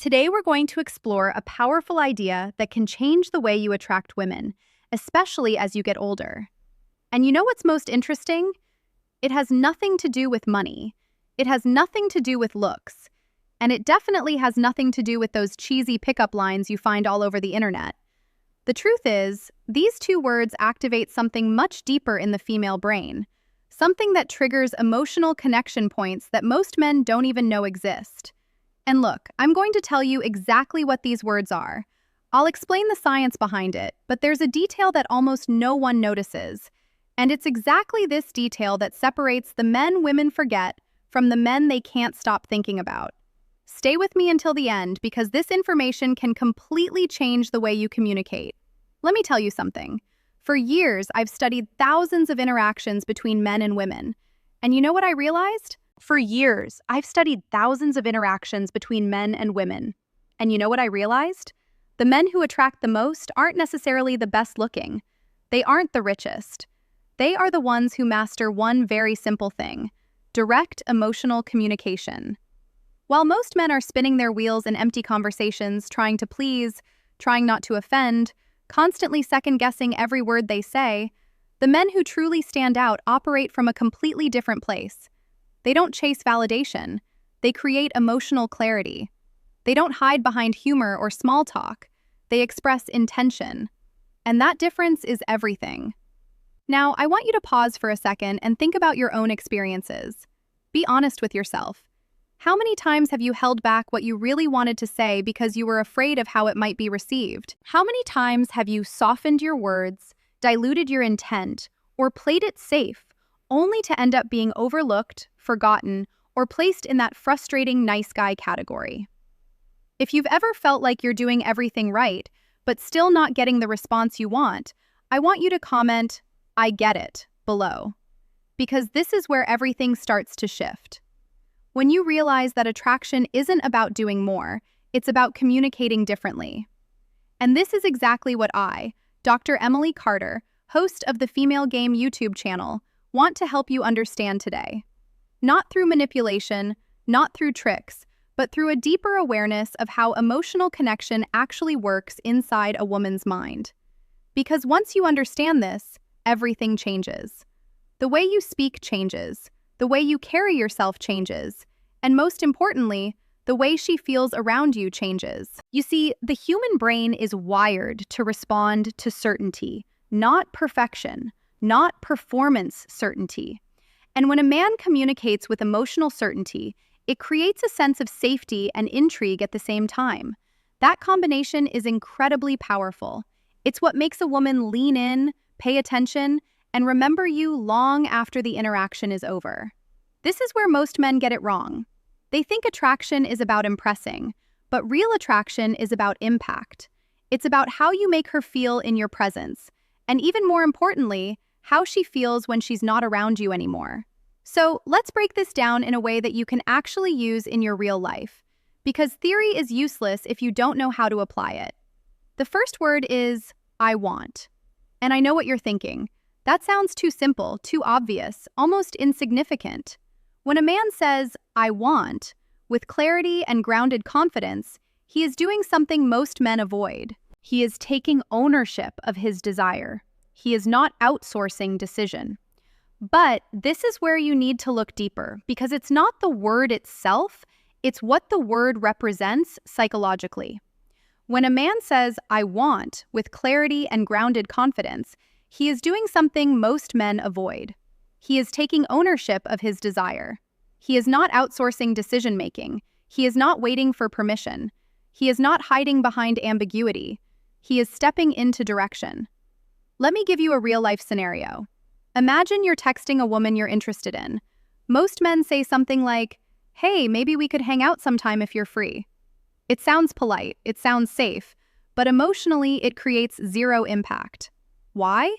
Today, we're going to explore a powerful idea that can change the way you attract women, especially as you get older. And you know what's most interesting? It has nothing to do with money. It has nothing to do with looks. And it definitely has nothing to do with those cheesy pickup lines you find all over the internet. The truth is, these two words activate something much deeper in the female brain, something that triggers emotional connection points that most men don't even know exist. And look, I'm going to tell you exactly what these words are. I'll explain the science behind it, but there's a detail that almost no one notices. And it's exactly this detail that separates the men women forget from the men they can't stop thinking about. Stay with me until the end because this information can completely change the way you communicate. Let me tell you something. For years, I've studied thousands of interactions between men and women. And you know what I realized? For years, I've studied thousands of interactions between men and women. And you know what I realized? The men who attract the most aren't necessarily the best looking. They aren't the richest. They are the ones who master one very simple thing: direct emotional communication. While most men are spinning their wheels in empty conversations, trying to please, trying not to offend, constantly second-guessing every word they say, the men who truly stand out operate from a completely different place. They don't chase validation. They create emotional clarity. They don't hide behind humor or small talk. They express intention. And that difference is everything. Now, I want you to pause for a second and think about your own experiences. Be honest with yourself. How many times have you held back what you really wanted to say because you were afraid of how it might be received? How many times have you softened your words, diluted your intent, or played it safe, only to end up being overlooked, forgotten, or placed in that frustrating nice guy category? If you've ever felt like you're doing everything right, but still not getting the response you want, I want you to comment, "I get it," below. Because this is where everything starts to shift. When you realize that attraction isn't about doing more, it's about communicating differently. And this is exactly what I, Dr. Emily Carter, host of the Female Game YouTube channel, want to help you understand today. Not through manipulation, not through tricks, but through a deeper awareness of how emotional connection actually works inside a woman's mind. Because once you understand this, everything changes. The way you speak changes. The way you carry yourself changes, and most importantly, the way she feels around you changes. You see, the human brain is wired to respond to certainty, not perfection, not performance certainty. And when a man communicates with emotional certainty, it creates a sense of safety and intrigue at the same time. That combination is incredibly powerful. It's what makes a woman lean in, pay attention, and remember you long after the interaction is over. This is where most men get it wrong. They think attraction is about impressing, but real attraction is about impact. It's about how you make her feel in your presence, and even more importantly, how she feels when she's not around you anymore. So let's break this down in a way that you can actually use in your real life, because theory is useless if you don't know how to apply it. The first word is "I want." And I know what you're thinking. That sounds too simple, too obvious, almost insignificant. When a man says, "I want," with clarity and grounded confidence, he is doing something most men avoid. He is taking ownership of his desire. He is not outsourcing decision. But this is where you need to look deeper, because it's not the word itself, it's what the word represents psychologically. When a man says, "I want," with clarity and grounded confidence, he is doing something most men avoid. He is taking ownership of his desire. He is not outsourcing decision-making. He is not waiting for permission. He is not hiding behind ambiguity. He is stepping into direction. Let me give you a real-life scenario. Imagine you're texting a woman you're interested in. Most men say something like, "Hey, maybe we could hang out sometime if you're free." It sounds polite, it sounds safe, but emotionally it creates zero impact. Why?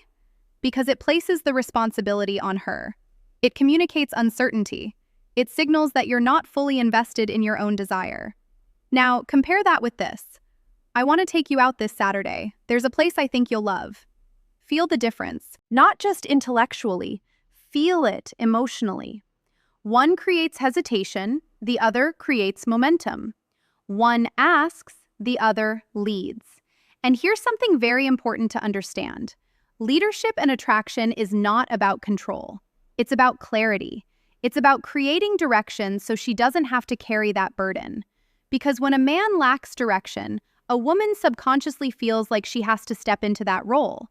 Because it places the responsibility on her. It communicates uncertainty. It signals that you're not fully invested in your own desire. Now, compare that with this. "I want to take you out this Saturday. There's a place I think you'll love." Feel the difference, not just intellectually, feel it emotionally. One creates hesitation, the other creates momentum. One asks, the other leads. And here's something very important to understand. Leadership and attraction is not about control. It's about clarity. It's about creating direction so she doesn't have to carry that burden. Because when a man lacks direction, a woman subconsciously feels like she has to step into that role.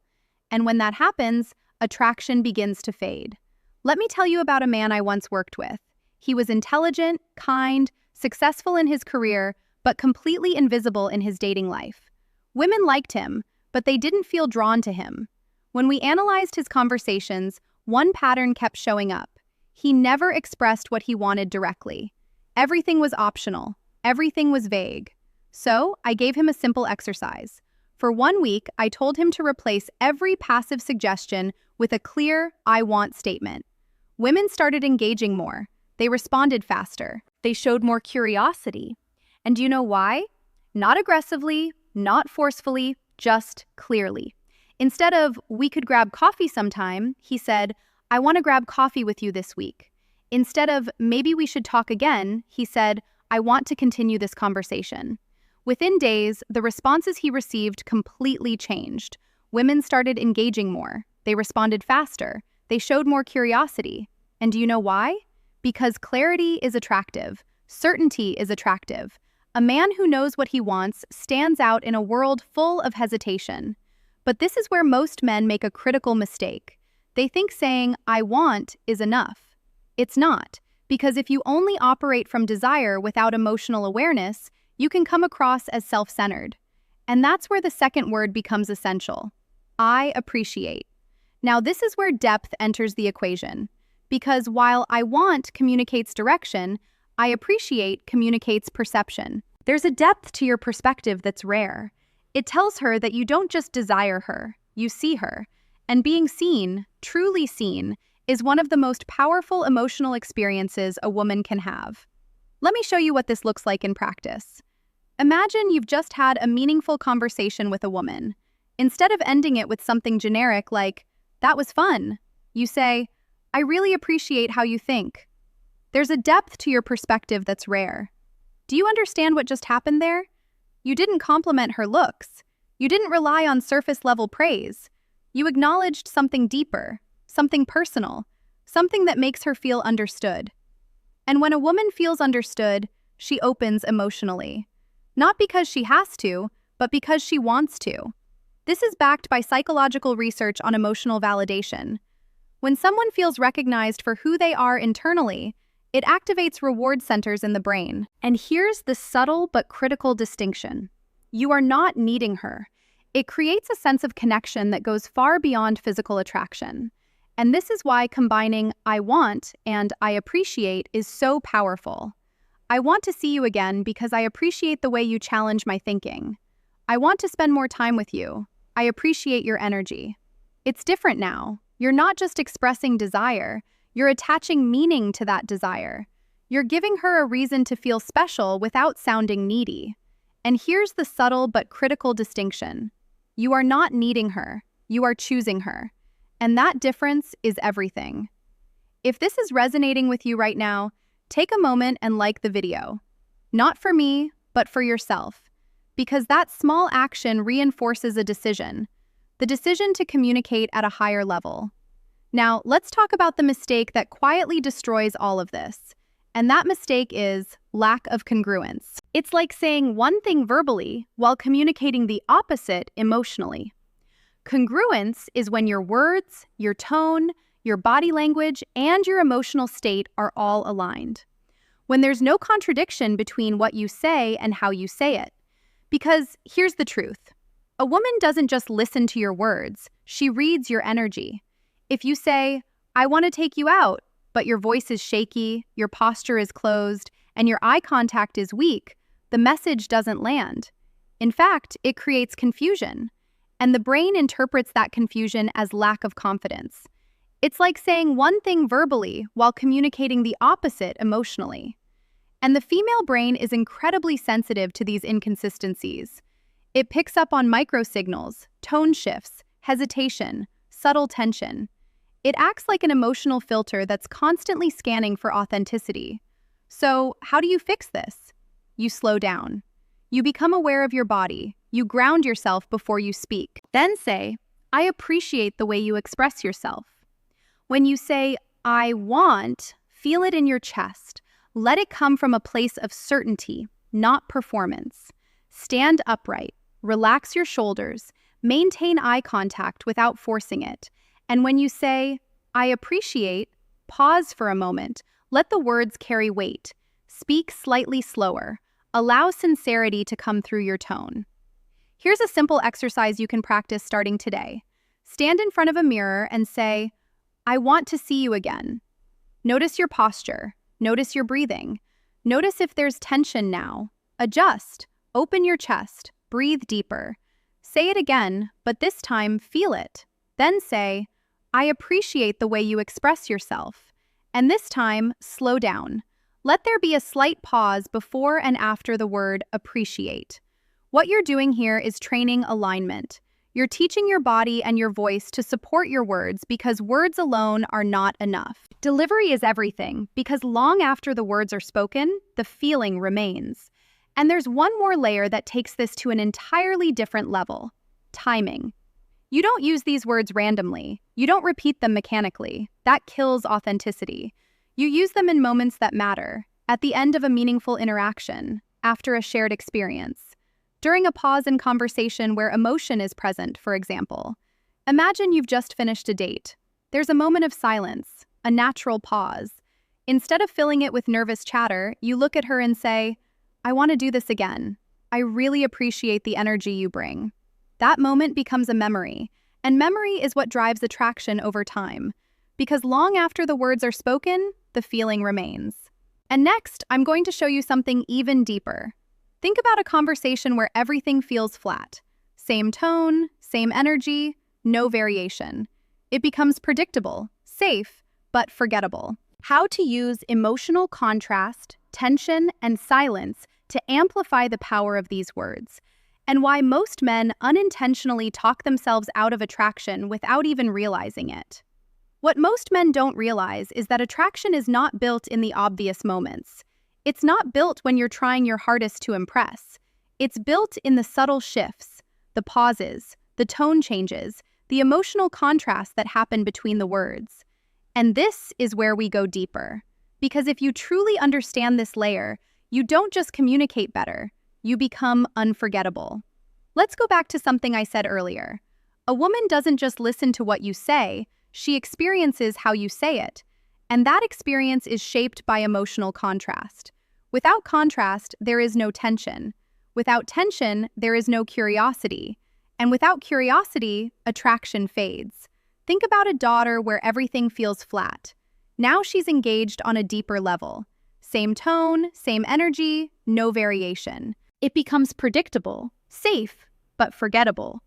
And when that happens, attraction begins to fade. Let me tell you about a man I once worked with. He was intelligent, kind, successful in his career, but completely invisible in his dating life. Women liked him, but they didn't feel drawn to him. When we analyzed his conversations, one pattern kept showing up. He never expressed what he wanted directly. Everything was optional. Everything was vague. So, I gave him a simple exercise. For 1 week, I told him to replace every passive suggestion with a clear, I want statement. Women started engaging more. They responded faster. They showed more curiosity. And do you know why? Not aggressively, not forcefully, just clearly. Instead of, we could grab coffee sometime, he said, I want to grab coffee with you this week. Instead of, maybe we should talk again, he said, I want to continue this conversation. Within days, the responses he received completely changed. Women started engaging more. They responded faster. They showed more curiosity. And do you know why? Because clarity is attractive. Certainty is attractive. A man who knows what he wants stands out in a world full of hesitation. But this is where most men make a critical mistake. They think saying, I want, is enough. It's not, because if you only operate from desire without emotional awareness, you can come across as self-centered. And that's where the second word becomes essential. I appreciate. Now, this is where depth enters the equation. Because while I want communicates direction, I appreciate communicates perception. There's a depth to your perspective that's rare. It tells her that you don't just desire her, you see her. And being seen, truly seen, is one of the most powerful emotional experiences a woman can have. Let me show you what this looks like in practice. Imagine you've just had a meaningful conversation with a woman. Instead of ending it with something generic like, that was fun, you say, I really appreciate how you think. There's a depth to your perspective that's rare. Do you understand what just happened there? You didn't compliment her looks. You didn't rely on surface-level praise. You acknowledged something deeper, something personal, something that makes her feel understood. And when a woman feels understood, she opens emotionally. Not because she has to, but because she wants to. This is backed by psychological research on emotional validation. When someone feels recognized for who they are internally, it activates reward centers in the brain. And here's the subtle but critical distinction. You are not needing her. It creates a sense of connection that goes far beyond physical attraction. And this is why combining I want and I appreciate is so powerful. I want to see you again because I appreciate the way you challenge my thinking. I want to spend more time with you. I appreciate your energy. It's different now. You're not just expressing desire, you're attaching meaning to that desire. You're giving her a reason to feel special without sounding needy. And here's the subtle but critical distinction. You are not needing her, you are choosing her. And that difference is everything. If this is resonating with you right now, take a moment and like the video. Not for me, but for yourself. Because that small action reinforces a decision. The decision to communicate at a higher level. Now, let's talk about the mistake that quietly destroys all of this. And that mistake is lack of congruence. It's like saying one thing verbally while communicating the opposite emotionally. Congruence is when your words, your tone, your body language, and your emotional state are all aligned. When there's no contradiction between what you say and how you say it. Because here's the truth. A woman doesn't just listen to your words, she reads your energy. If you say, I want to take you out, but your voice is shaky, your posture is closed, and your eye contact is weak, the message doesn't land. In fact, it creates confusion. And the brain interprets that confusion as lack of confidence. It's like saying one thing verbally while communicating the opposite emotionally. And the female brain is incredibly sensitive to these inconsistencies. It picks up on microsignals, tone shifts, hesitation, subtle tension. It acts like an emotional filter that's constantly scanning for authenticity. So, how do you fix this? You slow down. You become aware of your body. You ground yourself before you speak. Then say, I appreciate the way you express yourself. When you say, I want, feel it in your chest. Let it come from a place of certainty, not performance. Stand upright, relax your shoulders, maintain eye contact without forcing it. And when you say, I appreciate, pause for a moment. Let the words carry weight. Speak slightly slower. Allow sincerity to come through your tone. Here's a simple exercise you can practice starting today. Stand in front of a mirror and say, I want to see you again. Notice your posture. Notice your breathing. Notice if there's tension now. Adjust. Open your chest. Breathe deeper. Say it again, but this time feel it. Then say, I appreciate the way you express yourself. And this time, slow down. Let there be a slight pause before and after the word appreciate. What you're doing here is training alignment. You're teaching your body and your voice to support your words because words alone are not enough. Delivery is everything because long after the words are spoken, the feeling remains. And there's one more layer that takes this to an entirely different level: timing. You don't use these words randomly. You don't repeat them mechanically. That kills authenticity. You use them in moments that matter, at the end of a meaningful interaction, after a shared experience, during a pause in conversation where emotion is present, for example. Imagine you've just finished a date. There's a moment of silence, a natural pause. Instead of filling it with nervous chatter, you look at her and say, I want to do this again. I really appreciate the energy you bring. That moment becomes a memory, and memory is what drives attraction over time. Because long after the words are spoken, the feeling remains. And next, I'm going to show you something even deeper. Think about a conversation where everything feels flat. Same tone, same energy, no variation. It becomes predictable, safe, but forgettable. How to use emotional contrast, tension, and silence to amplify the power of these words, and why most men unintentionally talk themselves out of attraction without even realizing it. What most men don't realize is that attraction is not built in the obvious moments. It's not built when you're trying your hardest to impress. It's built in the subtle shifts, the pauses, the tone changes, the emotional contrast that happen between the words. And this is where we go deeper. Because if you truly understand this layer, you don't just communicate better, you become unforgettable. Let's go back to something I said earlier. A woman doesn't just listen to what you say, she experiences how you say it. And that experience is shaped by emotional contrast. Without contrast, there is no tension. Without tension, there is no curiosity. And without curiosity, attraction fades. Think about a daughter where everything feels flat. Now she's engaged on a deeper level. Same tone, same energy, no variation. It becomes predictable, safe, but forgettable.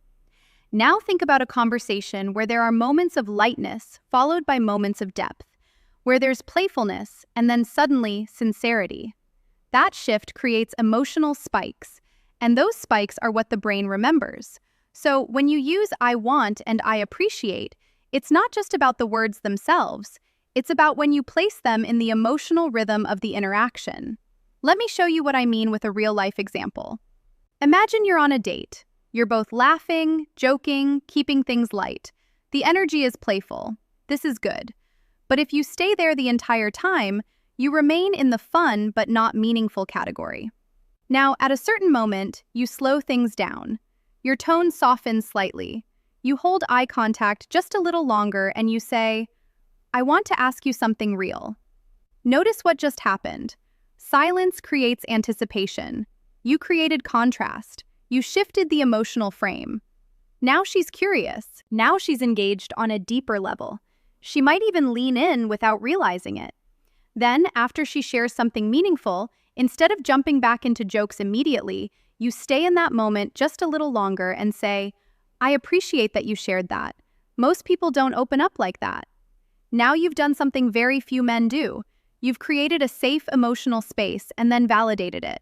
Now think about a conversation where there are moments of lightness followed by moments of depth, where there's playfulness and then suddenly sincerity. That shift creates emotional spikes, and those spikes are what the brain remembers. So when you use I want and I appreciate, it's not just about the words themselves, it's about when you place them in the emotional rhythm of the interaction. Let me show you what I mean with a real-life example. Imagine you're on a date. You're both laughing, joking, keeping things light. The energy is playful. This is good. But if you stay there the entire time, you remain in the fun but not meaningful category. Now, at a certain moment, you slow things down. Your tone softens slightly. You hold eye contact just a little longer and you say, I want to ask you something real. Notice what just happened. Silence creates anticipation. You created contrast. You shifted the emotional frame. Now she's curious. Now she's engaged on a deeper level. She might even lean in without realizing it. Then, after she shares something meaningful, instead of jumping back into jokes immediately, you stay in that moment just a little longer and say, I appreciate that you shared that. Most people don't open up like that. Now you've done something very few men do. You've created a safe emotional space and then validated it.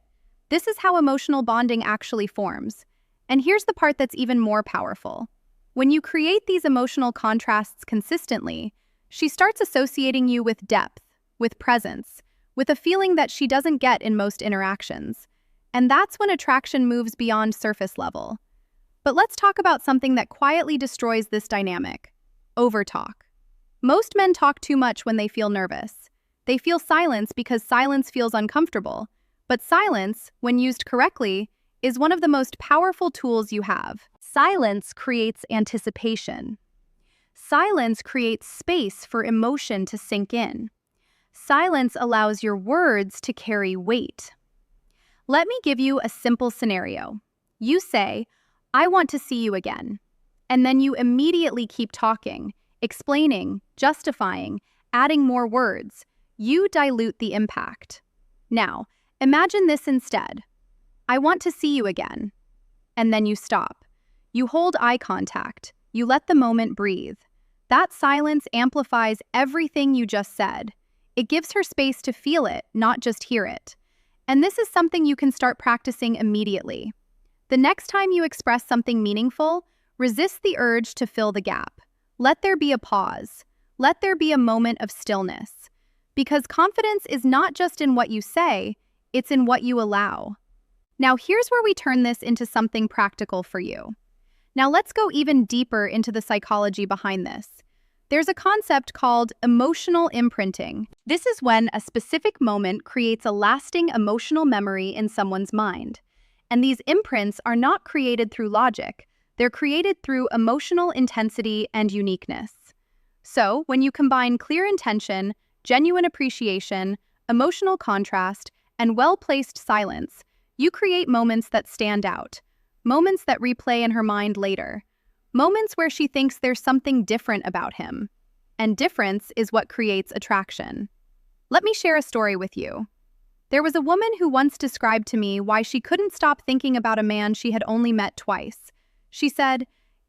This is how emotional bonding actually forms. And here's the part that's even more powerful. When you create these emotional contrasts consistently, she starts associating you with depth, with presence, with a feeling that she doesn't get in most interactions. And that's when attraction moves beyond surface level. But let's talk about something that quietly destroys this dynamic: overtalk. Most men talk too much when they feel nervous. They feel silence because silence feels uncomfortable. But silence, when used correctly, is one of the most powerful tools you have. Silence creates anticipation. Silence creates space for emotion to sink in. Silence allows your words to carry weight. Let me give you a simple scenario. You say, "I want to see you again." And then you immediately keep talking, explaining, justifying, adding more words. You dilute the impact. Now, imagine this instead. "I want to see you again." And then you stop. You hold eye contact. You let the moment breathe. That silence amplifies everything you just said. It gives her space to feel it, not just hear it. And this is something you can start practicing immediately. The next time you express something meaningful, resist the urge to fill the gap. Let there be a pause. Let there be a moment of stillness. Because confidence is not just in what you say, it's in what you allow. Now here's where we turn this into something practical for you. Now let's go even deeper into the psychology behind this. There's a concept called emotional imprinting. This is when a specific moment creates a lasting emotional memory in someone's mind. And these imprints are not created through logic. They're created through emotional intensity and uniqueness. So, when you combine clear intention, genuine appreciation, emotional contrast, and well-placed silence, you create moments that stand out, moments that replay in her mind later, moments where she thinks there's something different about him. And difference is what creates attraction. Let me share a story with you. There was a woman who once described to me why she couldn't stop thinking about a man she had only met twice. She said,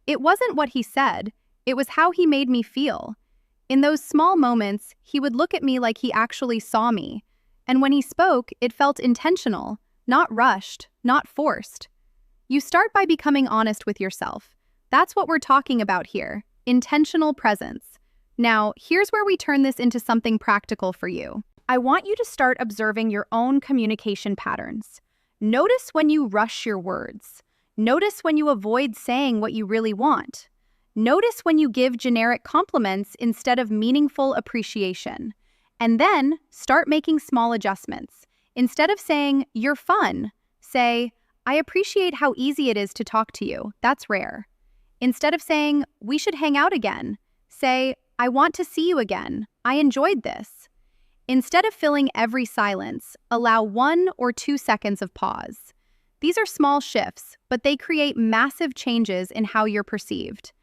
"It wasn't what he said, it was how he made me feel. In those small moments, he would look at me like he actually saw me. And when he spoke, it felt intentional, not rushed, not forced." You start by becoming honest with yourself. That's what we're talking about here, intentional presence. Now, here's where we turn this into something practical for you. I want you to start observing your own communication patterns. Notice when you rush your words. Notice when you avoid saying what you really want. Notice when you give generic compliments instead of meaningful appreciation. And then start making small adjustments. Instead of saying, "You're fun," say, "I appreciate how easy it is to talk to you. That's rare." Instead of saying, "We should hang out again," say, "I want to see you again. I enjoyed this." Instead of filling every silence, allow 1 or 2 seconds of pause. These are small shifts, but they create massive changes in how you're perceived.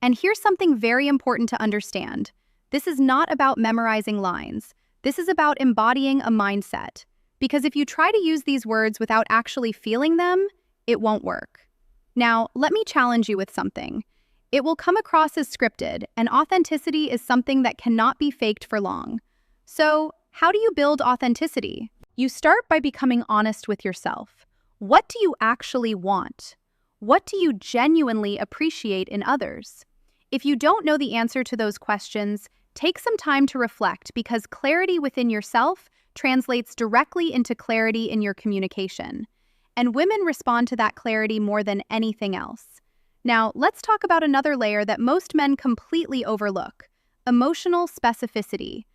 And here's something very important to understand. This is not about memorizing lines. This is about embodying a mindset. Because if you try to use these words without actually feeling them, it won't work. Now, let me challenge you with something. It will come across as scripted, and authenticity is something that cannot be faked for long. So, how do you build authenticity? You start by becoming honest with yourself. What do you actually want? What do you genuinely appreciate in others? If you don't know the answer to those questions, take some time to reflect, because clarity within yourself translates directly into clarity in your communication. And women respond to that clarity more than anything else. Now, let's talk about another layer that most men completely overlook: emotional specificity.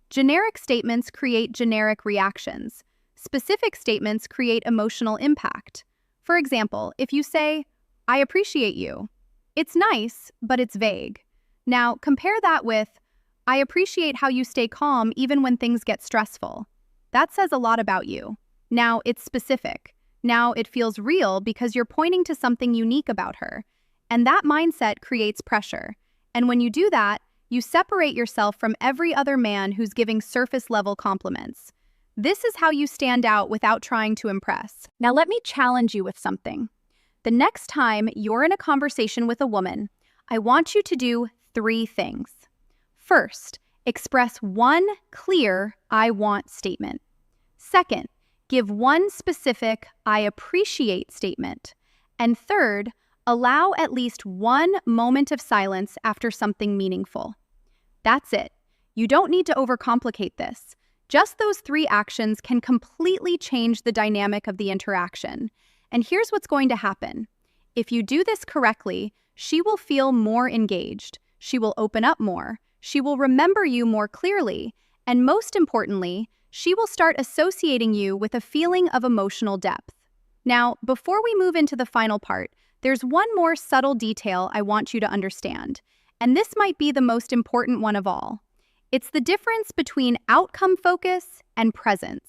Generic statements create generic reactions. Specific statements create emotional impact. For example, if you say, "I appreciate you," it's nice, but it's vague. Now, compare that with, "I appreciate how you stay calm even when things get stressful." That says a lot about you. Now, it's specific. Now, it feels real because you're pointing to something unique about her. And that mindset creates pressure. And when you do that, you separate yourself from every other man who's giving surface-level compliments. This is how you stand out without trying to impress. Now let me challenge you with something. The next time you're in a conversation with a woman, I want you to do 3 things. First, express one clear "I want" statement. Second, give one specific "I appreciate" statement. And third, allow at least one moment of silence after something meaningful. That's it. You don't need to overcomplicate this. Just those 3 actions can completely change the dynamic of the interaction. And here's what's going to happen. If you do this correctly, she will feel more engaged, she will open up more, she will remember you more clearly, and most importantly, she will start associating you with a feeling of emotional depth. Now, before we move into the final part, there's one more subtle detail I want you to understand, and this might be the most important one of all. It's the difference between outcome focus and presence.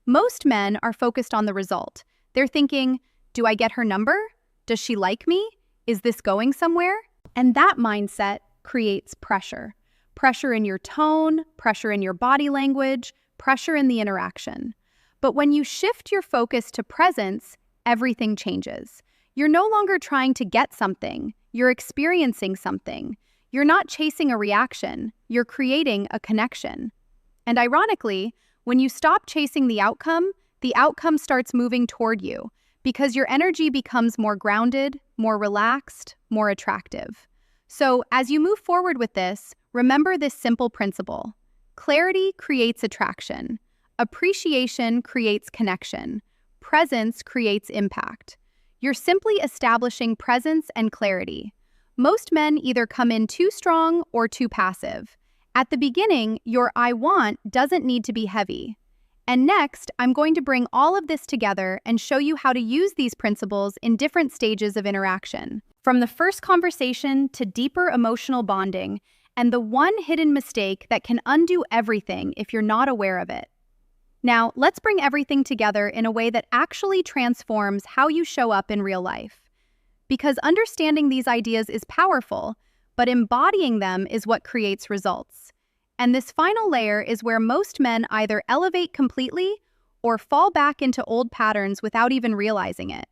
Most men are focused on the result. They're thinking, do I get her number? Does she like me? Is this going somewhere? And that mindset creates pressure. Pressure in your tone, pressure in your body language, pressure in the interaction. But when you shift your focus to presence, everything changes. You're no longer trying to get something, you're experiencing something. You're not chasing a reaction, you're creating a connection. And ironically, when you stop chasing the outcome starts moving toward you because your energy becomes more grounded, more relaxed, more attractive. So as you move forward with this, remember this simple principle. Clarity creates attraction. Appreciation creates connection. Presence creates impact. You're simply establishing presence and clarity. Most men either come in too strong or too passive. At the beginning, your I want doesn't need to be heavy. And next, I'm going to bring all of this together and show you how to use these principles in different stages of interaction. From the first conversation to deeper emotional bonding, and the one hidden mistake that can undo everything if you're not aware of it. Now, let's bring everything together in a way that actually transforms how you show up in real life. Because understanding these ideas is powerful, but embodying them is what creates results. And this final layer is where most men either elevate completely or fall back into old patterns without even realizing it.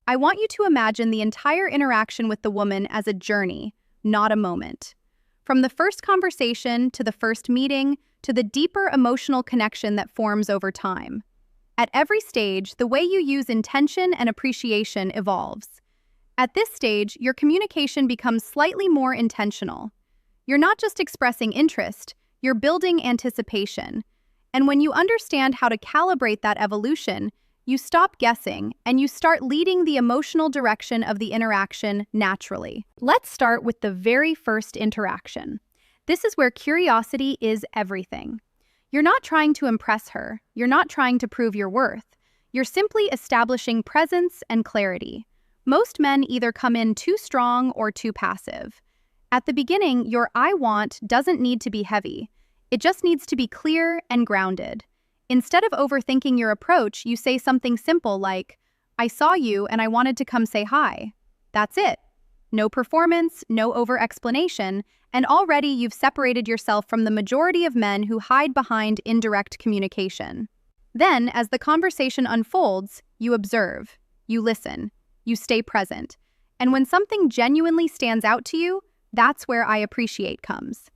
I want you to imagine the entire interaction with the woman as a journey, not a moment. From the first conversation to the first meeting to the deeper emotional connection that forms over time. At every stage, the way you use intention and appreciation evolves. At this stage, your communication becomes slightly more intentional. You're not just expressing interest, you're building anticipation. And when you understand how to calibrate that evolution, you stop guessing and you start leading the emotional direction of the interaction naturally. Let's start with the very first interaction. This is where curiosity is everything. You're not trying to impress her. You're not trying to prove your worth. You're simply establishing presence and clarity. Most men either come in too strong or too passive. At the beginning, your I want doesn't need to be heavy. It just needs to be clear and grounded. Instead of overthinking your approach, you say something simple like, I saw you and I wanted to come say hi. That's it. No performance, no over-explanation, and already you've separated yourself from the majority of men who hide behind indirect communication. Then, as the conversation unfolds, you observe, you listen, you stay present. And when something genuinely stands out to you, that's where I appreciate comes.